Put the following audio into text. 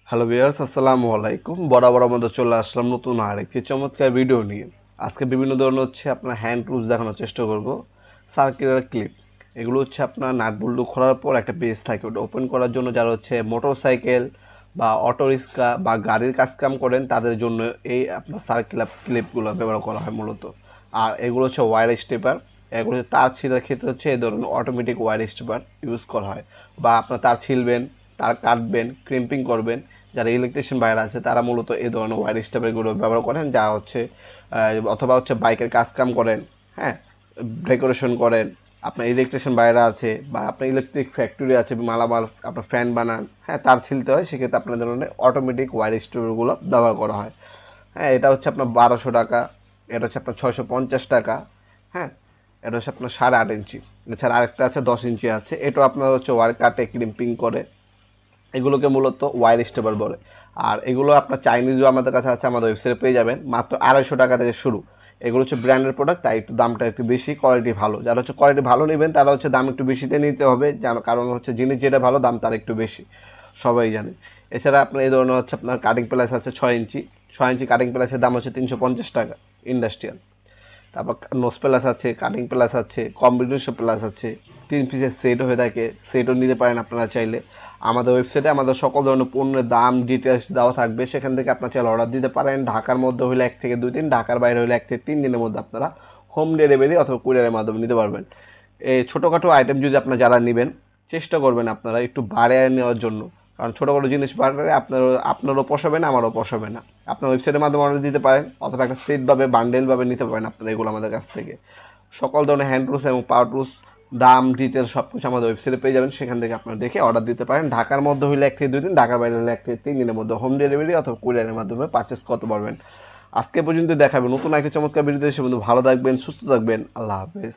Hello viewers, আসসালামু আলাইকুম। বরাবর মতো চলে আসলাম নতুন আরেকটি চমৎকার ভিডিও নিয়ে। আজকে বিভিন্ন ধরনের আপনার হ্যান্ড টুলস দেখানোর চেষ্টা করব। সার্কুলার ক্লিপ, এগুলো আপনার নাট বল্টু খোলার পর একটা পেজ থাকে, ওটা ওপেন করার জন্য যারা মোটরসাইকেল বা অটো রিক্সা বা গাড়ির কাজকাম করেন তাদের জন্য এই আপনার সার্কুলার ক্লিপগুলো ব্যবহার করা হয় মূলত। আর এগুলো ওয়্যার স্টেপার, এগুলো তার ছিঁড়ার ক্ষেত্রে এই ধরনের অটোমেটিক ওয়্যার স্টেপার ইউজ করা হয়। বা আপনার তার ছিলবেন, তার কাটবেন, ক্রিম্পিং করবেন, যারা ইলেকট্রিশিয়ান বাইরে আছে তারা মূলত এই ধরনের ওয়্যার স্টেপারগুলো ব্যবহার করেন, যা অথবা বাইকের কাজকাম করেন, হ্যাঁ, ডেকোরেশন করেন, আপনার ইলেকট্রিশিয়ান বাইরে আছে বা আপনার ইলেকট্রিক ফ্যাক্টরি আছে, মালামাল আপনার ফ্যান বানান, হ্যাঁ, তার ছিলতে হয়, সেক্ষেত্রে আপনার ধরনের অটোমেটিক ওয়্যার স্টেপারগুলো ব্যবহার করা হয়। হ্যাঁ, এটা আপনার 1200 টাকা, এটা আপনার 650 টাকা, হ্যাঁ, এটা আপনার 8.5 ইঞ্চি। এছাড়া আরেকটা আছে 10 ইঞ্চি আছে, এটাও আপনার ওয়্যার কাটে, ক্রিম্পিং করে। এগুলোকে মূলত ওয়্যার স্টেপার বলে। আর এগুলো আপনার চাইনিজও আমাদের কাছে আছে, আমাদের ওয়েবসাইটে পেয়ে যাবেন, মাত্র 250 টাকা থেকে শুরু। এগুলো ব্র্যান্ডের প্রোডাক্ট, তাই একটু দামটা একটু বেশি, কোয়ালিটি ভালো। যারা কোয়ালিটি ভালো নেবেন তারা দাম একটু বেশিতে নিতে হবে, কারণ জিনিস যেটা ভালো দাম তার একটু বেশি, সবাই জানে। এছাড়া আপনার এই ধরনের আপনার কাটিং প্লাস আছে 6 ইঞ্চি। 6 ইঞ্চি কাটিং প্লাসের দাম 350 টাকা ইন্ডাস্ট্রিয়াল। তারপর নোজ প্লাস আছে, কাটিং প্লাস আছে, কম্বিনেশন প্লাস আছে, 3 পিসের সেট হয়ে থাকে, সেটও নিতে পারেন আপনারা চাইলে। আমাদের ওয়েবসাইটে আমাদের সকল ধরনের পণ্যের দাম ডিটেলস দেওয়া থাকবে, সেখান থেকে আপনার চাইলে অর্ডার দিতে পারেন। ঢাকার মধ্যে হলে 1 থেকে 2 দিন, ঢাকার বাইরে হলে 1 থেকে 3 দিনের মধ্যে আপনারা হোম ডেলিভারি অথবা কুরিয়ারের মাধ্যমে নিতে পারবেন। এই ছোটোখাটো আইটেম যদি আপনারা যারা নেবেন, চেষ্টা করবেন আপনারা একটু বাড়িয়ে নেওয়ার জন্য, কারণ ছোটোখাটো জিনিস বাড়লে আপনারও পোষাবে না, আমারও পোষাবে না। আপনার ওয়েবসাইটের মাধ্যমে অর্ডার দিতে পারেন অথবা একটা সেটভাবে বান্ডেলভাবে নিতে পারেন আপনারা এগুলো আমাদের কাছ থেকে। সকল ধরনের হ্যান্ড টুলস এবং পাওয়ার টুলস দাম ডিটেলস সব কিছু আমাদের ওয়েবসাইটে পেয়ে যাবেন, সেখান থেকে আপনারা দেখে অর্ডার দিতে পারেন। ঢাকার মধ্যে হলে 1 থেকে 2 দিন, ঢাকার বাইরে হলে 1 থেকে 3 দিনের মধ্যে হোম ডেলিভারি অথবা কুরিয়ারের মাধ্যমে পারচেস করতে পারবেন। আজকে পর্যন্ত দেখাবেন নতুন একটা চমৎকার ভিডিও, সে বন্ধু ভালো থাকবেন, সুস্থ থাকবেন, আল্লাহ হাফেজ।